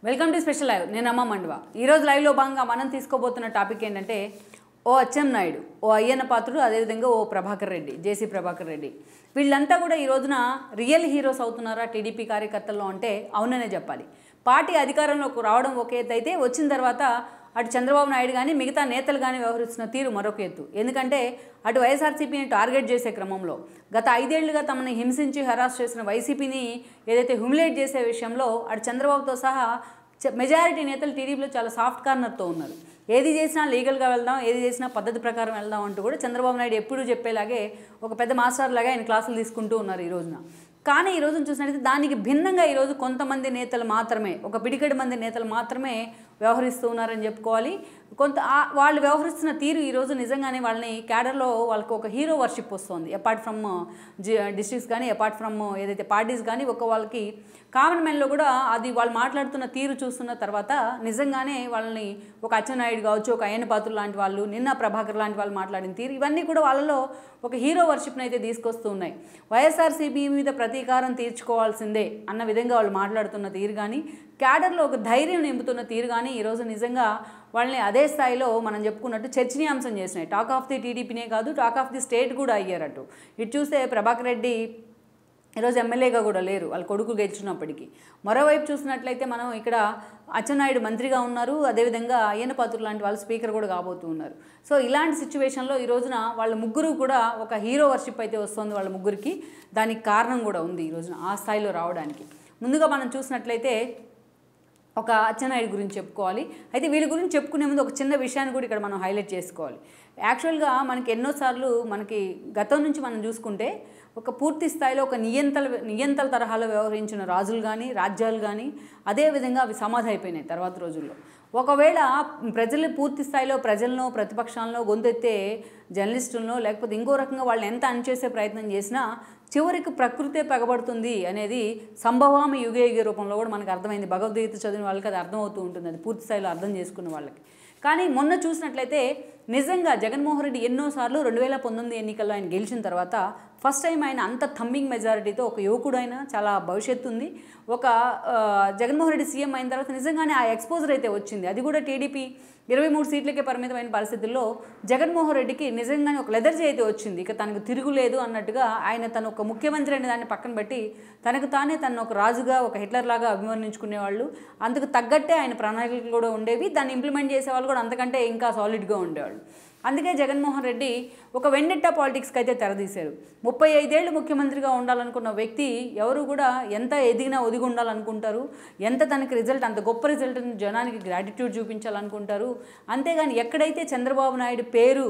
Welcome to special live. నేను అమ్మ మండవ. ఈరోజు లైవ్లో భాగంగా మనం తీసుకోబోతున్న టాపిక్ ఏంటంటే ఓ అచ్చెన్నాయుడు, ఓ అయ్యన్న పాత్రుడు, అదేవిధంగా ఓ ప్రభాకర్ రెడ్డి, జేసీ ప్రభాకర్ రెడ్డి. వీళ్ళంతా కూడా ఈ రోజున రియల్ హీరోస్ అవుతున్నారా టీడీపీ కార్యకర్తల్లో అంటే అవుననే చెప్పాలి. పార్టీ అధికారంలోకి రావడం ఒక ఎత్తు అయితే వచ్చిన తర్వాత అటు చంద్రబాబు నాయుడు కానీ మిగతా నేతలు కానీ వ్యవహరిస్తున్న తీరు మరొక ఎత్తు. ఎందుకంటే అటు వైఎస్ఆర్సీపీని టార్గెట్ చేసే క్రమంలో గత 5 ఏళ్లుగా తమని హింసించి హెరాస్ చేసిన వైసీపీని ఏదైతే హ్యూమిలేట్ చేసే విషయంలో అటు చంద్రబాబుతో సహా మెజారిటీ నేతలు టీడీపీలో చాలా సాఫ్ట్ కార్నర్తో ఉన్నారు. ఏది చేసినా లీగల్గా వెళ్దాం, ఏది చేసినా పద్ధతి ప్రకారం వెళ్దాం అంటూ కూడా చంద్రబాబు నాయుడు ఎప్పుడూ చెప్పేలాగే ఒక పెద్ద మాస్టర్ లాగా ఆయన క్లాసులు తీసుకుంటూ ఉన్నారు ఈ రోజున. కానీ ఈ రోజున చూసినట్లయితే దానికి భిన్నంగా ఈరోజు కొంతమంది నేతలు మాత్రమే, ఒక పిడికెడు మంది నేతలు మాత్రమే వ్యవహరిస్తూ ఉన్నారని చెప్పుకోవాలి. వాళ్ళు వ్యవహరిస్తున్న తీరు ఈరోజు నిజంగానే వాళ్ళని క్యాడర్లో వాళ్ళకి ఒక హీరో వర్షిప్ వస్తుంది. అపార్ట్ ఫ్రమ్ డిస్ట్రిక్ట్స్ కానీ, అపార్ట్ ఫ్రమ్ ఏదైతే పార్టీస్ కానీ, వాళ్ళకి కామన్ మ్యాన్లో కూడా అది వాళ్ళు మాట్లాడుతున్న తీరు చూస్తున్న తర్వాత నిజంగానే వాళ్ళని ఒక అచ్చెన్నాయుడు కావచ్చు, ఒక అయ్యన్న పాత్రుడు లాంటి వాళ్ళు, నిన్న ప్రభాకర్ లాంటి వాళ్ళు మాట్లాడిన తీరు ఇవన్నీ కూడా వాళ్ళలో ఒక హీరో వర్షిప్ని అయితే తీసుకొస్తూ ఉన్నాయి. వైఎస్ఆర్సీపీ మీద ప్రతీకారం తీర్చుకోవాల్సిందే అన్న విధంగా వాళ్ళు మాట్లాడుతున్న తీరు కానీ, క్యాడర్లో ఒక ధైర్యం నింపుతున్న తీరు కానీ ఈరోజు నిజంగా వాళ్ళని అదే స్థాయిలో మనం చెప్పుకున్నట్టు చర్చనీయాంశం చేసినాయి. టాక్ ఆఫ్ ది టీడీపీనే కాదు, టాక్ ఆఫ్ ది స్టేట్ కూడా అయ్యారటు. ఇటు చూస్తే ప్రభాకర్ రెడ్డి ఈరోజు ఎమ్మెల్యేగా కూడా లేరు, వాళ్ళ కొడుకు గెలిచినప్పటికీ. మరోవైపు చూసినట్లయితే మనం ఇక్కడ అచ్చెన్నాయుడు మంత్రిగా ఉన్నారు, అదేవిధంగా అయ్యన్న పాత్రుడు లాంటి వాళ్ళు స్పీకర్ కూడా కాబోతూ ఉన్నారు. సో ఇలాంటి సిచ్యువేషన్లో ఈ రోజున వాళ్ళ ముగ్గురు కూడా ఒక హీరో వర్షిప్ అయితే వస్తుంది వాళ్ళ ముగ్గురికి. దానికి కారణం కూడా ఉంది ఈ రోజున ఆ స్థాయిలో రావడానికి. ముందుగా మనం చూసినట్లయితే ఒక అచ్చెన్నాయుడు గురించి చెప్పుకోవాలి. అయితే వీళ్ళ గురించి చెప్పుకునే ముందు ఒక చిన్న విషయాన్ని కూడా ఇక్కడ మనం హైలైట్ చేసుకోవాలి. యాక్చువల్గా మనకి ఎన్నోసార్లు మనకి గతం నుంచి మనం చూసుకుంటే ఒక పూర్తి స్థాయిలో ఒక నియంతల తరహాలో వ్యవహరించిన రాజులు కానీ, రాజ్యాలు కానీ అదేవిధంగా అవి సమాధి అయిపోయినాయి తర్వాత రోజుల్లో. ఒకవేళ ప్రజలు పూర్తి స్థాయిలో ప్రజలను, ప్రతిపక్షాలను గొంతెత్తే జర్నలిస్టులను లేకపోతే ఇంకో రకంగా వాళ్ళని ఎంత అణిచేసే ప్రయత్నం చేసినా చివరికి ప్రకృతే పగబడుతుంది అనేది సంభవామి యుగ రూపంలో కూడా మనకు అర్థమైంది. భగవద్గీత చదివిన వాళ్ళకి అది అర్థమవుతూ ఉంటుంది, అది పూర్తి స్థాయిలో అర్థం చేసుకున్న వాళ్ళకి. కానీ మొన్న చూసినట్లయితే నిజంగా జగన్మోహన్ రెడ్డి ఎన్నోసార్లు 2019 ఎన్నికల్లో ఆయన గెలిచిన తర్వాత ఫస్ట్ టైం ఆయన అంత థమ్మింగ్ మెజారిటీతో, ఒక యువకుడైనా చాలా భవిష్యత్తు ఉంది, ఒక జగన్మోహన్ రెడ్డి సీఎం అయిన తర్వాత నిజంగానే ఆ ఎక్స్పోజర్ అయితే వచ్చింది. అది కూడా టీడీపీ 23 సీట్లకే పరిమితమైన పరిస్థితుల్లో జగన్మోహన్ రెడ్డికి నిజంగానే ఒక లెదర్జీ అయితే వచ్చింది. ఇక తనకు తిరుగులేదు అన్నట్టుగా ఆయన తను ఒక ముఖ్యమంత్రి అనే దాన్ని పక్కన పెట్టి తనకు తానే తను ఒక రాజుగా, ఒక హిట్లర్ లాగా అభివర్ణించుకునేవాళ్ళు. అందుకు తగ్గట్టే ఆయన ప్రణాళికలు కూడా ఉండేవి, దాన్ని ఇంప్లిమెంట్ చేసేవాళ్ళు కూడా అంతకంటే ఇంకా సాలిడ్గా ఉండేవాళ్ళు. అందుకే జగన్మోహన్ రెడ్డి ఒక వెండెట్టా పాలిటిక్స్కి అయితే తెరదీశారు. 35 ఏళ్ళు ముఖ్యమంత్రిగా ఉండాలనుకున్న వ్యక్తి ఎవరు కూడా ఎంత ఎదిగినా ఒదిగి ఉండాలనుకుంటారు, ఎంత తనకి రిజల్ట్, అంత గొప్ప రిజల్ట్ని జనానికి గ్రాటిట్యూడ్ చూపించాలనుకుంటారు. అంతేగాని ఎక్కడైతే చంద్రబాబు నాయుడు పేరు,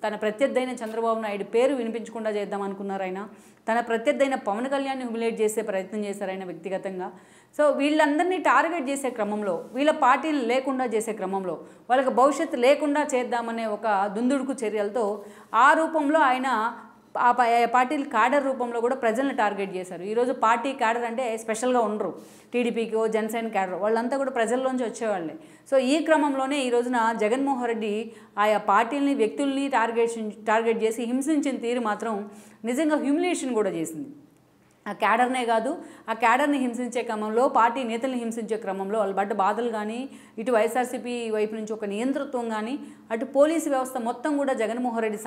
తన ప్రత్యర్థి అయిన చంద్రబాబు నాయుడు పేరు వినిపించకుండా చేద్దాం అనుకున్నారు ఆయన, తన ప్రత్యర్థి అయిన పవన్ కళ్యాణ్ని హ్యూమిలేట్ చేసే ప్రయత్నం చేశారు ఆయన వ్యక్తిగతంగా. సో వీళ్ళందరినీ టార్గెట్ చేసే క్రమంలో, వీళ్ళ పార్టీని లేకుండా చేసే క్రమంలో, వాళ్ళకి భవిష్యత్తు లేకుండా చేద్దామనే ఒక దుందుడుకు చర్యలతో ఆ రూపంలో ఆయన ఆ పార్టీల క్యాడర్ రూపంలో కూడా ప్రజలను టార్గెట్ చేశారు. ఈరోజు పార్టీ క్యాడర్ అంటే స్పెషల్గా ఉండరు, టీడీపీకో జనసేన క్యాడర్ వాళ్ళంతా కూడా ప్రజల్లోంచి వచ్చేవాళ్ళే. సో ఈ క్రమంలోనే ఈ రోజున జగన్మోహన్ రెడ్డి ఆయా పార్టీలని, వ్యక్తుల్ని టార్గెట్ చేసి హింసించిన తీరు మాత్రం నిజంగా హ్యూమిలియేషన్ కూడా చేసింది. ఆ క్యాడర్నే కాదు, ఆ క్యాడర్ని హింసించే క్రమంలో, పార్టీ నేతల్ని హింసించే క్రమంలో వాళ్ళు పడ్డ బాధలు కానీ, ఇటు వైఎస్ఆర్సీపీ వైపు నుంచి ఒక నియంతృత్వం కానీ, అటు పోలీసు వ్యవస్థ మొత్తం కూడా జగన్మోహన్ రెడ్డి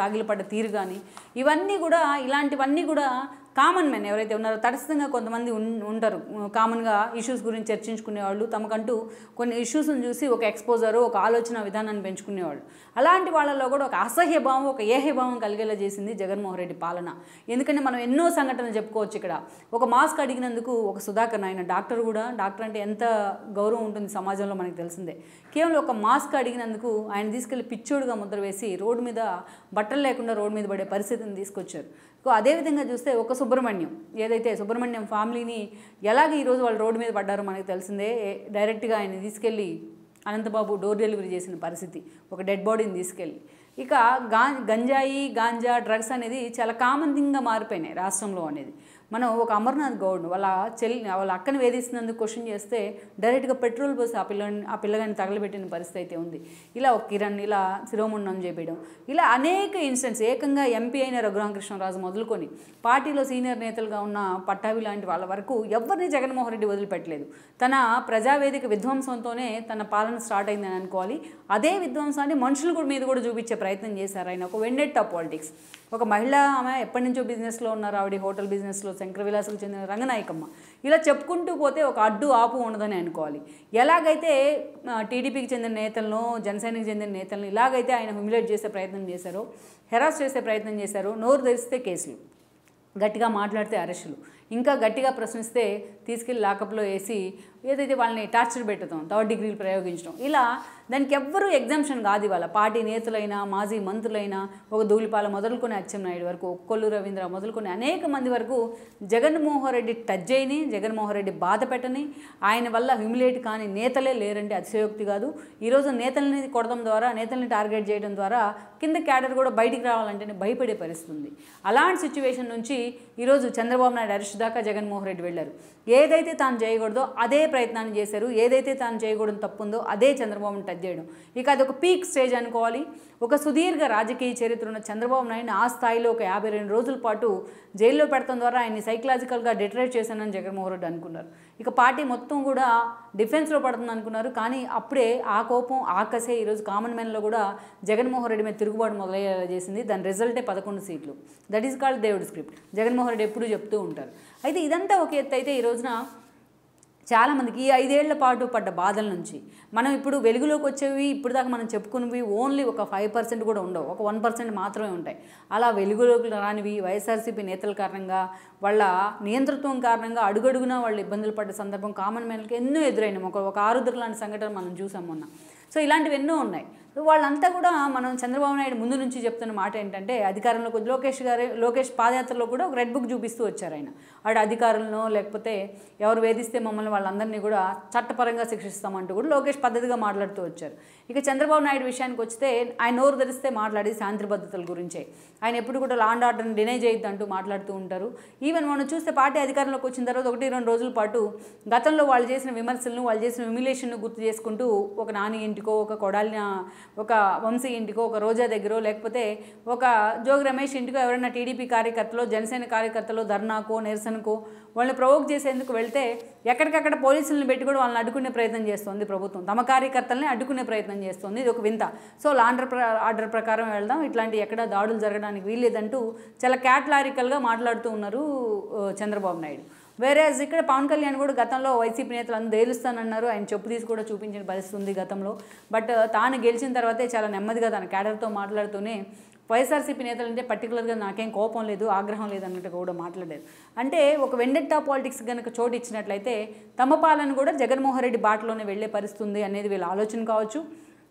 సాగిలపడ్డ తీరు కానీ, ఇవన్నీ కూడా, ఇలాంటివన్నీ కూడా కామన్ మెన్ ఎవరైతే ఉన్నారో, తటస్థంగా కొంతమంది ఉంటారు, కామన్గా ఇష్యూస్ గురించి చర్చించుకునేవాళ్ళు, తమకంటూ కొన్ని ఇష్యూస్ని చూసి ఒక ఎక్స్పోజరు, ఒక ఆలోచన విధానాన్ని పెంచుకునేవాళ్ళు. అలాంటి వాళ్ళలో కూడా ఒక అసహ్యభావం, ఒక ఏహ్యభావం కలిగేలా చేసింది జగన్మోహన్ రెడ్డి పాలన. ఎందుకంటే మనం ఎన్నో సంఘటనలు చెప్పుకోవచ్చు ఇక్కడ. ఒక మాస్క్ అడిగినందుకు ఒక సుధాకర్, ఆయన డాక్టర్ కూడా, డాక్టర్ అంటే ఎంత గౌరవం ఉంటుంది సమాజంలో మనకు తెలిసిందే. కేవలం ఒక మాస్క్ అడిగినందుకు ఆయన తీసుకెళ్లి పిచ్చోడుగా ముద్ర వేసి రోడ్డు మీద బట్టలు లేకుండా రోడ్డు మీద పడే పరిస్థితిని తీసుకొచ్చారు. అదేవిధంగా చూస్తే ఒక సుబ్రహ్మణ్యం, ఏదైతే సుబ్రహ్మణ్యం ఫ్యామిలీని ఎలాగ ఈరోజు వాళ్ళు రోడ్డు మీద పడ్డారో మనకు తెలిసిందే. డైరెక్ట్గా ఆయన తీసుకెళ్ళి అనంతబాబు డోర్ డెలివరీ చేసిన పరిస్థితి, ఒక డెడ్ బాడీని తీసుకెళ్ళి. ఇక గంజాయి, గాంజా, డ్రగ్స్ అనేది చాలా కామన్ థింగ్గా మారిపోయినాయి రాష్ట్రంలో అనేది. మనం ఒక అమర్నాథ్ గౌడ్ వాళ్ళ అక్కని వేధిస్తున్నందుకు క్వశ్చన్ చేస్తే డైరెక్ట్గా పెట్రోల్ పోసి ఆ పిల్లగాని తగలబెట్టిన పరిస్థితి అయితే ఉంది. ఇలా ఒక కిరణ్ ఇలా శిరోముండం చేపించడం, ఇలా అనేక ఇన్సిడెంట్స్. ఏకంగా ఎంపీ అయిన రఘురామకృష్ణరాజు మొదలుకొని పార్టీలో సీనియర్ నేతలుగా ఉన్న పట్టాభి లాంటి వాళ్ళ వరకు ఎవరిని జగన్మోహన్ రెడ్డి వదిలిపెట్టలేదు. తన ప్రజావేదిక విధ్వంసంతోనే తన పాలన స్టార్ట్ అయిందని అనుకోవాలి. అదే విధ్వంసాన్ని మనుషుల మీద కూడా చూపించే ప్రయత్నం చేశారు ఆయన. ఒక వెండెట్టా పాలిటిక్స్. ఒక మహిళ, ఆమె ఎప్పటి నుంచో బిజినెస్లో ఉన్నారు, ఆవిడ హోటల్ బిజినెస్లో శంకర విలాసుకు చెందిన రంగనాయకమ్మ. ఇలా చెప్పుకుంటూ పోతే ఒక అడ్డు ఆపు ఉండదని అనుకోవాలి. ఎలాగైతే టీడీపీకి చెందిన నేతలను, జనసేనకి చెందిన నేతలను ఇలాగైతే ఆయన హ్యూమిలేట్ చేసే ప్రయత్నం చేశారో, హెరాస్ చేసే ప్రయత్నం చేశారో, నోరు తెరిస్తే కేసులు, గట్టిగా మాట్లాడితే అరెస్టులు, ఇంకా గట్టిగా ప్రశ్నిస్తే తీసుకెళ్ళి లాకప్లో వేసి ఏదైతే వాళ్ళని టార్చర్ పెట్టడం, 3rd డిగ్రీలు ప్రయోగించడం, ఇలా దానికి ఎవ్వరూ ఎగ్జామ్షన్ కాదు. ఇవాళ పార్టీ నేతలైనా, మాజీ మంత్రులైనా, ఒక ధూళిపాల మొదలుకొని అచ్చెన్నాయుడు వరకు, కొల్లు రవీంద్ర మొదలుకొని అనేక మంది వరకు జగన్మోహన్ రెడ్డి టచ్ చేయని, జగన్మోహన్ రెడ్డి బాధ పెట్టని, ఆయన వల్ల హ్యూమిలేట్ కాని నేతలే లేరంటే అతిశయోక్తి కాదు. ఈరోజు నేతల్ని కొడడం ద్వారా, నేతల్ని టార్గెట్ చేయడం ద్వారా కింద క్యాడర్ కూడా బయటికి రావాలంటేనే భయపడే పరిస్థితి ఉంది. అలాంటి సిచ్యువేషన్ నుంచి ఈరోజు చంద్రబాబు నాయుడు అరెస్ట్ దాకా జగన్మోహన్ రెడ్డి వెళ్ళారు. ఏదైతే తాను చేయకూడదో అదే ప్రయత్నాన్ని చేశారు. ఏదైతే తాను చేయకూడదు తప్పుందో అదే చంద్రబాబుని టచ్ చేయడం. ఇక అదొక పీక్ స్టేజ్ అనుకోవాలి. ఒక సుదీర్ఘ రాజకీయ చరిత్ర ఉన్న చంద్రబాబు నాయుడిని ఆ స్థాయిలో ఒక 52 రోజుల పాటు జైల్లో పెడతాం ద్వారా ఆయన్ని సైకలాజికల్గా డిటరేట్ చేశానని జగన్మోహన్ రెడ్డి అనుకున్నారు. ఇక పార్టీ మొత్తం కూడా డిఫెన్స్లో పడుతుంది అనుకున్నారు. కానీ అప్పుడే ఆ కోపం, ఆ కసే ఈరోజు కామన్ మ్యాన్లో కూడా జగన్మోహన్ రెడ్డి మీద తిరుగుబాటు మొదలయ్యేలా చేసింది. దాని రిజల్టే 11 సీట్లు. దట్ ఈస్ కాల్డ్ దేవుడి స్క్రిప్ట్. జగన్మోహన్ రెడ్డి ఎప్పుడూ చెప్తూ ఉంటారు. అయితే ఇదంతా ఒక ఎత్తు అయితే, ఈ రోజున చాలామందికి ఈ 5 ఏళ్ల పాటు పడ్డ బాధల నుంచి మనం ఇప్పుడు వెలుగులోకి వచ్చేవి, ఇప్పుడు దాకా మనం చెప్పుకున్నవి ఓన్లీ ఒక 5% కూడా ఉండవు, ఒక 1% మాత్రమే ఉంటాయి. అలా వెలుగులోకి రానివి వైఎస్ఆర్సీపీ నేతల కారణంగా, వాళ్ళ నియంతృత్వం కారణంగా అడుగడుగునా వాళ్ళు ఇబ్బందులు పడ్డ సందర్భం కామన్ మ్యాన్కి ఎన్నో ఎదురైనాం. ఒక ఆరుద్ర లాంటి సంఘటన మనం చూసాం మొన్న. సో ఇలాంటివి ఎన్నో ఉన్నాయి. వాళ్ళంతా కూడా మనం చంద్రబాబు నాయుడు ముందు నుంచి చెప్తున్న మాట ఏంటంటే, అధికారంలోకి లోకేష్ పాదయాత్రలో కూడా ఒక రెడ్ బుక్ చూపిస్తూ వచ్చారు ఆయన. వాడు అధికారులను లేకపోతే ఎవరు వేధిస్తే మమ్మల్ని వాళ్ళందరినీ కూడా చట్టపరంగా శిక్షిస్తామంటూ కూడా లోకేష్ పద్ధతిగా మాట్లాడుతూ వచ్చారు. ఇక చంద్రబాబు నాయుడు విషయానికి వస్తే ఆయన నోరు తెరిస్తే మాట్లాడేది శాంతి భద్రతల గురించే. ఆయన ఎప్పుడు కూడా లా అండ్ ఆర్డర్ని డినై చేయొద్దంటూ మాట్లాడుతూ ఉంటారు. ఈవెన్ మనం చూస్తే పార్టీ అధికారంలోకి వచ్చిన తర్వాత 1-2 రోజుల పాటు గతంలో వాళ్ళు చేసిన విమర్శలను, వాళ్ళు చేసిన హ్యూమిలేషన్ను గుర్తు చేసుకుంటూ ఒక నాని ఇంటికో, ఒక కొడాలిన ఒక వంశీ ఇంటికో, ఒక రోజా దగ్గర, లేకపోతే ఒక జోగి రమేష్ ఇంటికో ఎవరైనా టీడీపీ కార్యకర్తలో, జనసేన కార్యకర్తలో ధర్నాకో, నిరసనకో వాళ్ళని ప్రొవోక్ చేసేందుకు వెళ్తే ఎక్కడికక్కడ పోలీసులను పెట్టి కూడా వాళ్ళని అడ్డుకునే ప్రయత్నం చేస్తుంది ప్రభుత్వం. తమ కార్యకర్తల్ని అడ్డుకునే ప్రయత్నం చేస్తుంది. ఇది ఒక వింత. సో లా ఆర్డర్ ప్రకారం వెళ్దాం, ఇట్లాంటి ఎక్కడ దాడులు జరగడానికి వీల్లేదంటూ చాలా క్యాటలారికల్గా మాట్లాడుతూ ఉన్నారు చంద్రబాబు నాయుడు. వేరేజ్ ఇక్కడ పవన్ కళ్యాణ్ కూడా గతంలో వైసీపీ నేతలు అందరూ తేలుస్తానన్నారు. ఆయన చెప్పు తీసి కూడా చూపించిన పరిస్థితి ఉంది గతంలో. బట్ తాను గెలిచిన తర్వాతే చాలా నెమ్మదిగా తన క్యాడర్తో మాట్లాడుతూనే వైఎస్ఆర్సీపీ నేతలు అంటే పర్టికులర్గా నాకేం కోపం లేదు, ఆగ్రహం లేదు అన్నట్టుగా కూడా మాట్లాడారు. అంటే ఒక వెండెట్టా పాలిటిక్స్ కనుక చోటు ఇచ్చినట్లయితే తమ పాలన కూడా జగన్మోహన్ రెడ్డి బాటలోనే వెళ్లే పరిస్థితి ఉంది అనేది వీళ్ళ ఆలోచన కావచ్చు.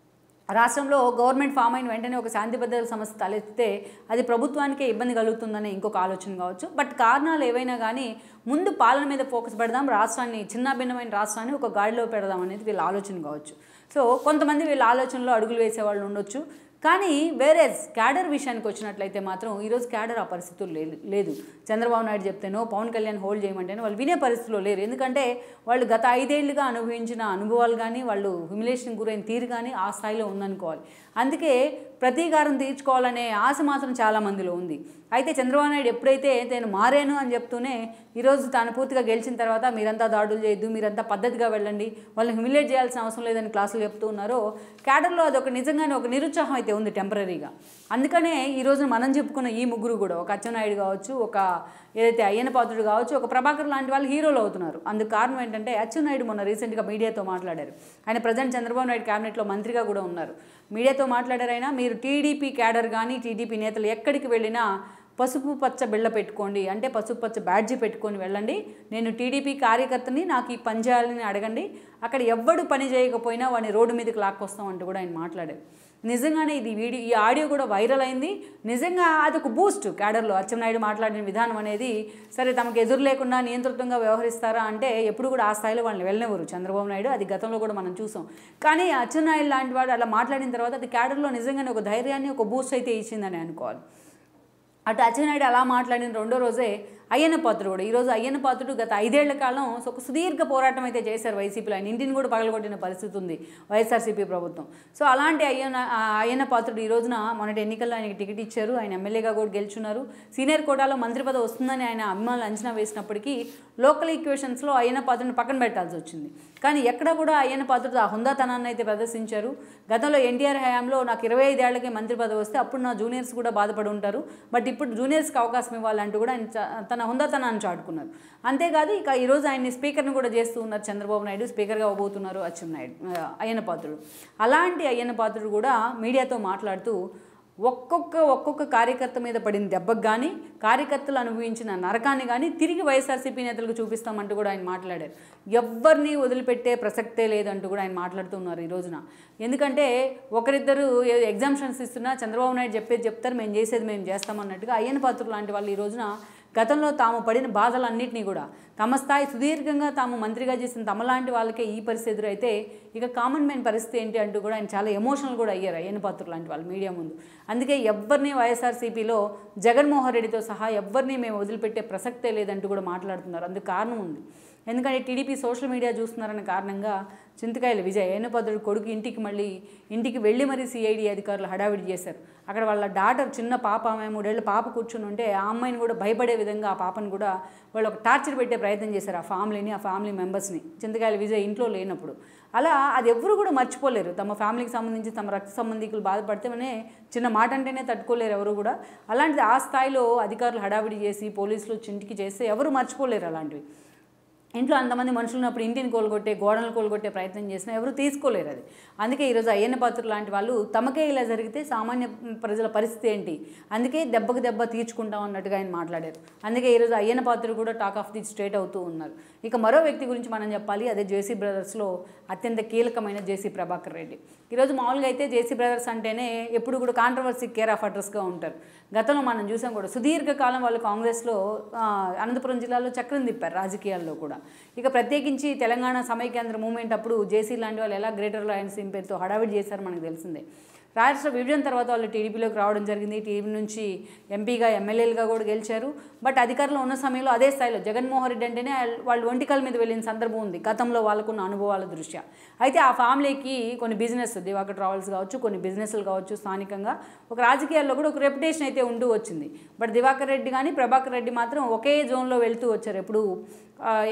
రాష్ట్రంలో గవర్నమెంట్ ఫామ్ అయిన వెంటనే ఒక శాంతి భద్రతల సమస్య తలెత్తితే అది ప్రభుత్వానికే ఇబ్బంది కలుగుతుందనే ఇంకొక ఆలోచన కావచ్చు. బట్ కారణాలు ఏవైనా కానీ ముందు పాలన మీద ఫోకస్ పెడదాం, రాష్ట్రాన్ని, చిన్నభిన్నమైన రాష్ట్రాన్ని ఒక గాడిలో పెడదాం అనేది వీళ్ళ ఆలోచన కావచ్చు. సో కొంతమంది వీళ్ళ ఆలోచనలో అడుగులు వేసేవాళ్ళు ఉండొచ్చు. కానీ వేరేజ్ క్యాడర్ విషయానికి వచ్చినట్లయితే మాత్రం ఈరోజు క్యాడర్ ఆ పరిస్థితులు లేదు. చంద్రబాబు నాయుడు చెప్తేనో, పవన్ కళ్యాణ్ హోల్డ్ చేయమంటేనో వాళ్ళు వినే పరిస్థితిలో లేరు. ఎందుకంటే వాళ్ళు గత 5 ఏళ్లుగా అనుభవించిన అనుభవాలు కానీ, వాళ్ళు హ్యూమిలేషన్ గురైన తీరు కానీ ఆ స్థాయిలో ఉందనుకోవాలి. అందుకే ప్రతీకారం తీర్చుకోవాలనే ఆశ మాత్రం చాలామందిలో ఉంది. అయితే చంద్రబాబు నాయుడు ఎప్పుడైతే నేను మారాను అని చెప్తూనే ఈరోజు తాను పూర్తిగా గెలిచిన తర్వాత మీరంతా దాడులు చేయొద్దు, మీరంతా పద్ధతిగా వెళ్ళండి, వాళ్ళని హ్యూమిలేట్ చేయాల్సిన అవసరం లేదని క్లాసులు చెప్తూ ఉన్నారో, క్యాడర్లో అదొక నిజంగానే ఒక నిరుత్సాహం అయితే ఉంది టెంపరీగా. అందుకనే ఈరోజు మనం చెప్పుకున్న ఈ ముగ్గురు కూడా, ఒక అచ్చెన్నాయుడు కావచ్చు, ఒక ఏదైతే అయ్యన్న పాత్రుడు కావచ్చు, ఒక ప్రభాకర్ లాంటి వాళ్ళు హీరోలు అవుతున్నారు. అందుకు కారణం ఏంటంటే అచ్చెన్నాయుడు మొన్న రీసెంట్గా మీడియాతో మాట్లాడారు. ఆయన ప్రజెంట్ చంద్రబాబు నాయుడు క్యాబినెట్లో మంత్రిగా కూడా ఉన్నారు. మీడియాతో మాట్లాడారైనా మీరు టీడీపీ క్యాడర్ కానీ, టీడీపీ నేతలు ఎక్కడికి వెళ్ళినా పసుపు పచ్చ బిళ్ళ పెట్టుకోండి, అంటే పసుపు పచ్చ బ్యాడ్జీ పెట్టుకొని వెళ్ళండి. నేను టీడీపీ కార్యకర్తని, నాకు ఈ పని చేయాలని అడగండి. అక్కడ ఎవ్వడు పని చేయకపోయినా వాడిని రోడ్డు మీదకి లాక్కొస్తామంటూ కూడా ఆయన మాట్లాడారు. నిజంగానే ఈ ఆడియో కూడా వైరల్ అయింది. నిజంగా అదొక బూస్ట్ క్యాడర్లో. అచ్చెన్నాయుడు మాట్లాడిన విధానం అనేది సరే తమకు ఎదురు లేకుండా నియంత్రితంగా వ్యవహరిస్తారా అంటే ఎప్పుడు కూడా ఆ స్థాయిలో వాళ్ళని వెళ్ళనివ్వరు చంద్రబాబు నాయుడు. అది గతంలో కూడా మనం చూసాం. కానీ అచ్చెన్నాయుడు లాంటి వాడు అలా మాట్లాడిన తర్వాత అది క్యాడర్లో నిజంగానే ఒక ధైర్యాన్ని, ఒక బూస్ట్ అయితే ఇచ్చిందని అనుకోవాలి. అటు అచ్చెన్నాయుడు అలా మాట్లాడిన 2వ రోజే అయ్యన్న పాత్రుడు కూడా ఈరోజు అయ్యన్న పాత్రుడు గత 5 ఏళ్ల కాలం ఒక సుదీర్ఘ పోరాటం అయితే చేశారు వైసీపీలో. ఆయన ఇంటిని కూడా పగలగొట్టిన పరిస్థితి ఉంది వైఎస్ఆర్సీపీ ప్రభుత్వం. సో అలాంటి అయ్యన్న పాత్రుడు ఈ రోజున మొన్నటి ఎన్నికల్లో ఆయనకి టికెట్ ఇచ్చారు. ఆయన ఎమ్మెల్యేగా కూడా గెలుచున్నారు. సీనియర్ కోటాలో మంత్రి పదవి వస్తుందని ఆయన అభిమానులు అంచనా వేసినప్పటికీ లోకల్ ఈక్వేషన్స్లో అయ్యన్న పాత్రుడిని పక్కన పెట్టాల్సి వచ్చింది. కానీ ఎక్కడ కూడా అయ్యన్న పాత్రుడు ఆ హుందాతనాన్ని అయితే ప్రదర్శించారు. గతంలో ఎన్టీఆర్ హయాంలో నాకు 25 ఏళ్లకే మంత్రి పదవి వస్తే అప్పుడు నా జూనియర్స్ కూడా బాధపడి ఉంటారు, బట్ ఇప్పుడు జూనియర్స్కి అవకాశం ఇవ్వాలంటూ కూడా ఆయన తన హుందాతనాన్ని చాటుకున్నారు. అంతేకాదు ఇక ఈరోజు ఆయన్ని స్పీకర్ని కూడా చేస్తూ ఉన్నారు చంద్రబాబు నాయుడు, స్పీకర్గా అవ్వబోతున్నారు అయ్యన్న పాత్రుడు. అలాంటి అయ్యన్న పాత్రుడు కూడా మీడియాతో మాట్లాడుతూ ఒక్కొక్క కార్యకర్త మీద పడిన దెబ్బకు కానీ కార్యకర్తలు అనుభవించిన నరకాన్ని కానీ తిరిగి వైఎస్ఆర్సీపీ నేతలకు చూపిస్తామంటూ కూడా ఆయన మాట్లాడారు. ఎవరిని వదిలిపెట్టే ప్రసక్తే లేదంటూ కూడా ఆయన మాట్లాడుతున్నారు ఈ రోజున. ఎందుకంటే ఒకరిద్దరు ఎగ్జామ్షన్స్ ఇస్తున్నా చంద్రబాబు నాయుడు చెప్పేది చెప్తారు, మేము చేసేది మేము చేస్తామన్నట్టుగా అయ్యన్న పాత్రుడు లాంటి వాళ్ళు ఈ రోజున గతంలో తాము పడిన బాధలన్నింటినీ కూడా తమ స్థాయి సుదీర్ఘంగా తాము మంత్రిగా చేసిన తమలాంటి వాళ్ళకే ఈ పరిస్థితి ఎదురైతే ఇక కామన్ మ్యాన్ పరిస్థితి ఏంటి అంటూ కూడా ఆయన చాలా ఎమోషనల్ కూడా అయ్యారు అయ్యన్న పాత్రుడు లాంటి వాళ్ళు మీడియా ముందు. అందుకే ఎవరిని వైఎస్ఆర్సీపీలో జగన్మోహన్ రెడ్డితో సహా ఎవరిని మేము వదిలిపెట్టే ప్రసక్తే లేదంటూ కూడా మాట్లాడుతున్నారు. అందుకు కారణం ఉంది. ఎందుకంటే టీడీపీ సోషల్ మీడియా చూస్తున్నారన్న కారణంగా చింతకాయల విజయ్ అయ్యన్న పాత్రుడు కొడుకు ఇంటికి వెళ్ళి మరీ సిఐడి అధికారులు హడావిడి చేశారు. అక్కడ వాళ్ళ డాటర్ చిన్న పాప, ఆమె 3 ఏళ్ళ పాప కూర్చుని ఉంటే ఆ అమ్మాయిని కూడా భయపడే విధంగా ఆ పాపను కూడా వాళ్ళు ఒక టార్చర్ పెట్టే ప్రయత్నం చేశారు ఆ ఫ్యామిలీ మెంబర్స్ని చింతకాయల విజయ్ ఇంట్లో లేనప్పుడు. అలా అది ఎవరు కూడా మర్చిపోలేరు. తమ ఫ్యామిలీకి సంబంధించి తమ రక్త సంబంధికులు బాధపడితేనే చిన్న మాట అంటేనే తట్టుకోలేరు ఎవరు కూడా. అలాంటిది ఆ స్థాయిలో అధికారులు హడావిడి చేసి పోలీసులు చింటికి చేస్తే ఎవరు మర్చిపోలేరు. అలాంటివి ఇంట్లో అంతమంది మనుషులు ఉన్నప్పుడు ఇంటిని గోడలను కోలుగొట్టే ప్రయత్నం చేసినా ఎవరు తీసుకోలేరు అది. అందుకే ఈరోజు అయ్యన్న పాత్రుడు లాంటి వాళ్ళు తమకే ఇలా జరిగితే సామాన్య ప్రజల పరిస్థితి ఏంటి, అందుకే దెబ్బకు దెబ్బ తీర్చుకుంటాం అన్నట్టుగా ఆయన మాట్లాడారు. అందుకే ఈరోజు అయ్యన్న పాత్రుడు కూడా టాక్ ఆఫ్ ది స్టేట్ అవుతూ ఉన్నారు. ఇక మరో వ్యక్తి గురించి మనం చెప్పాలి, అదే జేసీ బ్రదర్స్లో అత్యంత కీలకమైన జేసీ ప్రభాకర్ రెడ్డి. ఈరోజు మామూలుగా అయితే జేసీ బ్రదర్స్ అంటేనే ఎప్పుడు కూడా కాంట్రవర్సీ కేర్ ఆఫ్ అడ్రస్గా ఉంటారు. గతంలో మనం చూసాం కూడా సుదీర్ఘకాలం వాళ్ళు కాంగ్రెస్లో అనంతపురం జిల్లాలో చక్రం తిప్పారు రాజకీయాల్లో కూడా. ఇక ప్రత్యేకించి తెలంగాణ సమైక్యాంధ్ర మూవ్మెంట్ అప్పుడు జేసీ లాంటి వాళ్ళు ఎలా గ్రేటర్ అలయన్స్ పేరుతో హడావిడి చేశారు మనకు తెలిసిందే. రాష్ట్ర విభజన తర్వాత వాళ్ళు టీడీపీలోకి రావడం జరిగింది. టీడీపీ నుంచి ఎంపీగా ఎమ్మెల్యేలుగా కూడా గెలిచారు. బట్ అధికారంలో ఉన్న సమయంలో అదే స్థాయిలో జగన్మోహన్ రెడ్డి అంటేనే వాళ్ళు ఒంటికాల మీద వెళ్ళిన సందర్భం ఉంది గతంలో వాళ్ళకున్న అనుభవాల దృష్ట్యా. అయితే ఆ ఫ్యామిలీకి కొన్ని బిజినెస్ దివాకర్ ట్రావెల్స్ కావచ్చు, కొన్ని బిజినెస్లు కావచ్చు, స్థానికంగా ఒక రాజకీయాల్లో కూడా ఒక రెప్యుటేషన్ అయితే ఉంటూ వచ్చింది. బట్ దివాకర్ రెడ్డి కానీ ప్రభాకర్ రెడ్డి మాత్రం ఒకే జోన్లో వెళ్తూ వచ్చారు ఎప్పుడు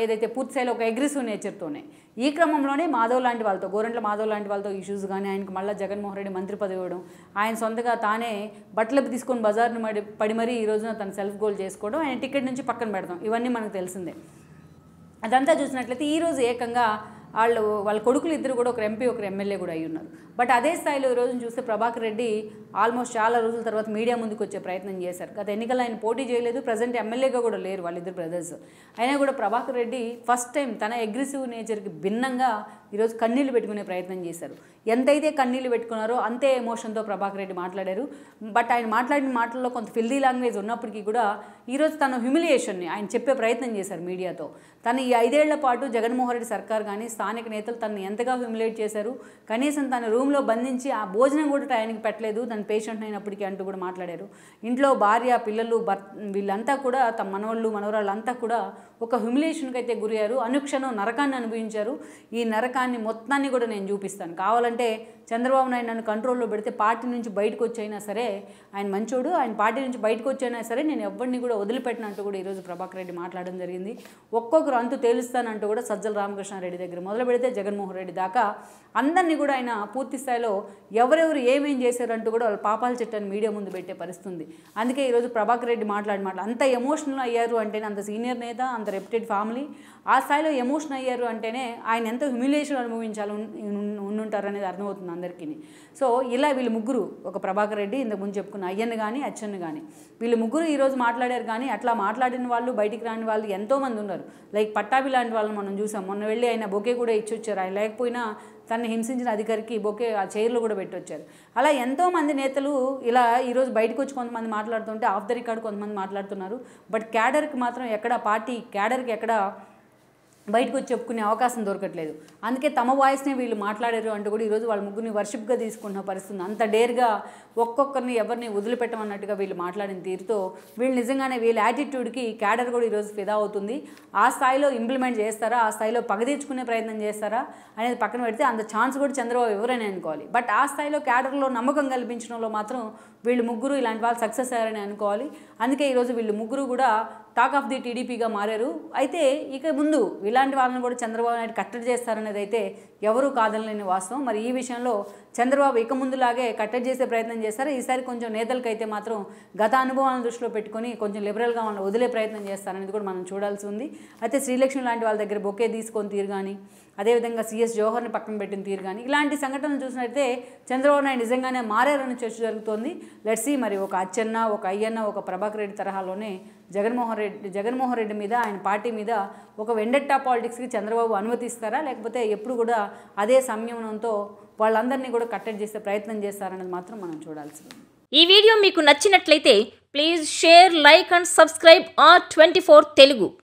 ఏదైతే పూర్తిస్థాయిలో ఒక అగ్రెసివ్ నేచర్తోనే. ఈ క్రమంలోనే గోరంట్ల మాధవ్ లాంటి వాళ్ళతో ఇష్యూస్ కానీ ఆయనకు మళ్ళీ జగన్మోహన్ రెడ్డి మంత్రి పదవి ఇవ్వడం, ఆయన సొంతగా తానే బట్టలు తీసుకొని బజార్ని పడి మరీ ఈ రోజున తను సెల్ఫ్ గోల్ చేసుకోవడం, ఆయన టికెట్ నుంచి పక్కన పెడతాం, ఇవన్నీ మనకు తెలిసిందే. అదంతా చూసినట్లయితే ఈరోజు ఏకంగా వాళ్ళ కొడుకులు ఇద్దరు కూడా ఒకరు ఎంపీ ఒకరు ఎమ్మెల్యే కూడా అయ్యి ఉన్నారు. బట్ అదే స్థాయిలో ఈ రోజున చూస్తే ప్రభాకర్ రెడ్డి ఆల్మోస్ట్ చాలా రోజుల తర్వాత మీడియా ముందుకు వచ్చే ప్రయత్నం చేశారు. గత ఎన్నికల్లో ఆయన పోటీ చేయలేదు, ప్రజెంట్ ఎమ్మెల్యేగా కూడా లేరు వాళ్ళిద్దరు బ్రదర్స్. అయినా కూడా ప్రభాకర్ రెడ్డి ఫస్ట్ టైం తన అగ్రెసివ్ నేచర్కి భిన్నంగా ఈరోజు కన్నీళ్లు పెట్టుకునే ప్రయత్నం చేశారు. ఎంతైతే కన్నీళ్లు పెట్టుకున్నారో అంతే ఎమోషన్తో ప్రభాకర్ రెడ్డి మాట్లాడారు. బట్ ఆయన మాట్లాడిన మాటల్లో కొంత ఫిల్దీ లాంగ్వేజ్ ఉన్నప్పటికీ కూడా ఈరోజు తన హ్యూమిలియేషన్ని ఆయన చెప్పే ప్రయత్నం చేశారు మీడియాతో. తను ఈ 5 ఏళ్ల పాటు జగన్మోహన్ రెడ్డి సర్కార్ కానీ స్థానిక నేతలు తనని ఎంతగా హ్యూమిలేట్ చేశారు, కనీసం తన రూమ్లో బంధించి ఆ భోజనం కూడా టైంకి పెట్టలేదు తన పేషెంట్ అయినప్పటికీ అంటూ కూడా మాట్లాడారు. ఇంట్లో భార్య పిల్లలు వీళ్ళంతా కూడా తమ మనవరాళ్ళు అంతా కూడా ఒక హ్యూమిలేషన్కి అయితే గురయ్యారు. అనుక్షణం నరకాన్ని అనుభవించారు. ఈ నరకాన్ని మొత్తాన్ని కూడా నేను చూపిస్తాను, కావాలంటే చంద్రబాబు నాయుడు నన్ను కంట్రోల్లో పెడితే పార్టీ నుంచి బయటకు వచ్చైనా సరే, ఆయన మంచోడు, ఆయన పార్టీ నుంచి బయటకు వచ్చైనా సరే నేను ఎవరిని కూడా వదిలిపెట్టినట్టు కూడా ఈరోజు ప్రభాకర్ రెడ్డి మాట్లాడడం జరిగింది. ఒక్కొక్కరు అంతు తేలుస్తానంటూ కూడా సజ్జల రామకృష్ణారెడ్డి దగ్గర మొదలు పెడితే జగన్మోహన్ రెడ్డి దాకా అందరినీ కూడా ఆయన పూర్తి స్థాయిలో ఎవరెవరు ఏమేం చేశారంటూ కూడా వాళ్ళ పాపాల చెట్టని మీడియా ముందు పెట్టే పరిస్థితి ఉంది. అందుకే ఈరోజు ప్రభాకర్ రెడ్డి మాట్లాడి అంత ఎమోషనల్ అయ్యారు అంటేనే, అంత సీనియర్ నేత, అంత రెప్యుటెడ్ ఫ్యామిలీ ఆ స్థాయిలో ఎమోషన్ అయ్యారు అంటేనే ఆయన ఎంతో హ్యూమిలేషన్ అనుభవించాలి ఉండుంటారు అనేది అర్థమవుతుంది అందరికీ. సో ఇలా వీళ్ళు ముగ్గురు, ఒక ప్రభాకర్ రెడ్డి, ఇంతకుముందు చెప్పుకున్న అయ్యన్న కానీ అచ్చన్న కానీ, వీళ్ళు ముగ్గురు ఈరోజు మాట్లాడారు. కానీ అట్లా మాట్లాడిన వాళ్ళు, బయటికి రాని వాళ్ళు ఎంతోమంది ఉన్నారు. లైక్ పట్టాభి లాంటి వాళ్ళని మనం చూసాం. మొన్న వెళ్ళి ఆయన బొకే కూడా ఇచ్చొచ్చారు. ఆయన లేకపోయినా తనని హింసించిన అధికారికి బొకే ఆ చైర్లో కూడా పెట్టొచ్చారు. అలా ఎంతోమంది నేతలు ఇలా ఈరోజు బయటకు వచ్చి కొంతమంది మాట్లాడుతుంటే ఆఫ్ ద రికార్డ్ కొంతమంది మాట్లాడుతున్నారు. బట్ క్యాడర్కి మాత్రం ఎక్కడ, పార్టీ క్యాడర్కి ఎక్కడ బయటకు వచ్చి చెప్పుకునే అవకాశం దొరకట్లేదు. అందుకే తమ వాయిస్నే వీళ్ళు మాట్లాడారు అంటూ కూడా ఈరోజు వాళ్ళ ముగ్గురిని వర్షిప్గా తీసుకుంటున్న పరిస్థితి. అంత డేర్గా ఒక్కొక్కరిని ఎవరిని వదిలిపెట్టమన్నట్టుగా వీళ్ళు మాట్లాడిన తీరుతో వీళ్ళు నిజంగానే వీళ్ళ యాటిట్యూడ్కి క్యాడర్ కూడా ఈరోజు ఫిదా అవుతుంది. ఆ స్థాయిలో ఇంప్లిమెంట్ చేస్తారా, ఆ స్థాయిలో పగదీర్చుకునే ప్రయత్నం చేస్తారా అనేది పక్కన పెడితే అంత ఛాన్స్ కూడా చంద్రబాబు ఎవరైనా అనుకోవాలి. బట్ ఆ స్థాయిలో క్యాడర్లో నమ్మకం కల్పించడంలో మాత్రం వీళ్ళు ముగ్గురు ఇలాంటి వాళ్ళు సక్సెస్ అయ్యారని అనుకోవాలి. అందుకే ఈరోజు వీళ్ళు ముగ్గురు కూడా టాక్ ఆఫ్ ది టీడీపీగా మారారు. అయితే ఇక ముందు ఇలాంటి వాళ్ళని కూడా చంద్రబాబు నాయుడు కట్టడి చేస్తారనేది అయితే ఎవరూ కాదనలేని వాస్తవం. మరి ఈ విషయంలో చంద్రబాబు ఇక ముందులాగే కట్టడి చేసే ప్రయత్నం చేస్తారు. ఈసారి కొంచెం నేతలకైతే మాత్రం గత అనుభవాలను దృష్టిలో పెట్టుకొని కొంచెం లిబరల్గా వాళ్ళని వదిలే ప్రయత్నం చేస్తారనేది కూడా మనం చూడాల్సి ఉంది. అయితే శ్రీలక్ష్మి లాంటి వాళ్ళ దగ్గర బొకే తీసుకొని తీరు కానీ, అదేవిధంగా సిఎస్ జోహర్ని పక్కన పెట్టిన తీరు కానీ, ఇలాంటి సంఘటనలు చూసినట్లయితే చంద్రబాబు నాయుడు నిజంగానే మారారని చర్చ జరుగుతోంది. లెట్స్ సీ మరి ఒక అచ్చెన్న, ఒక అయ్యన్న, ఒక ప్రభాకర్ రెడ్డి తరహాలోనే జగన్మోహన్ రెడ్డి మీద, ఆయన పార్టీ మీద ఒక వెండెట్టా పాలిటిక్స్కి చంద్రబాబు అనుమతిస్తారా, లేకపోతే ఎప్పుడు కూడా అదే సంయమనంతో వాళ్ళందరినీ కూడా కట్టడి చేసే ప్రయత్నం చేస్తారనేది మాత్రం మనం చూడాల్సింది. ఈ వీడియో మీకు నచ్చినట్లయితే please share, like and subscribe R24 Telugu.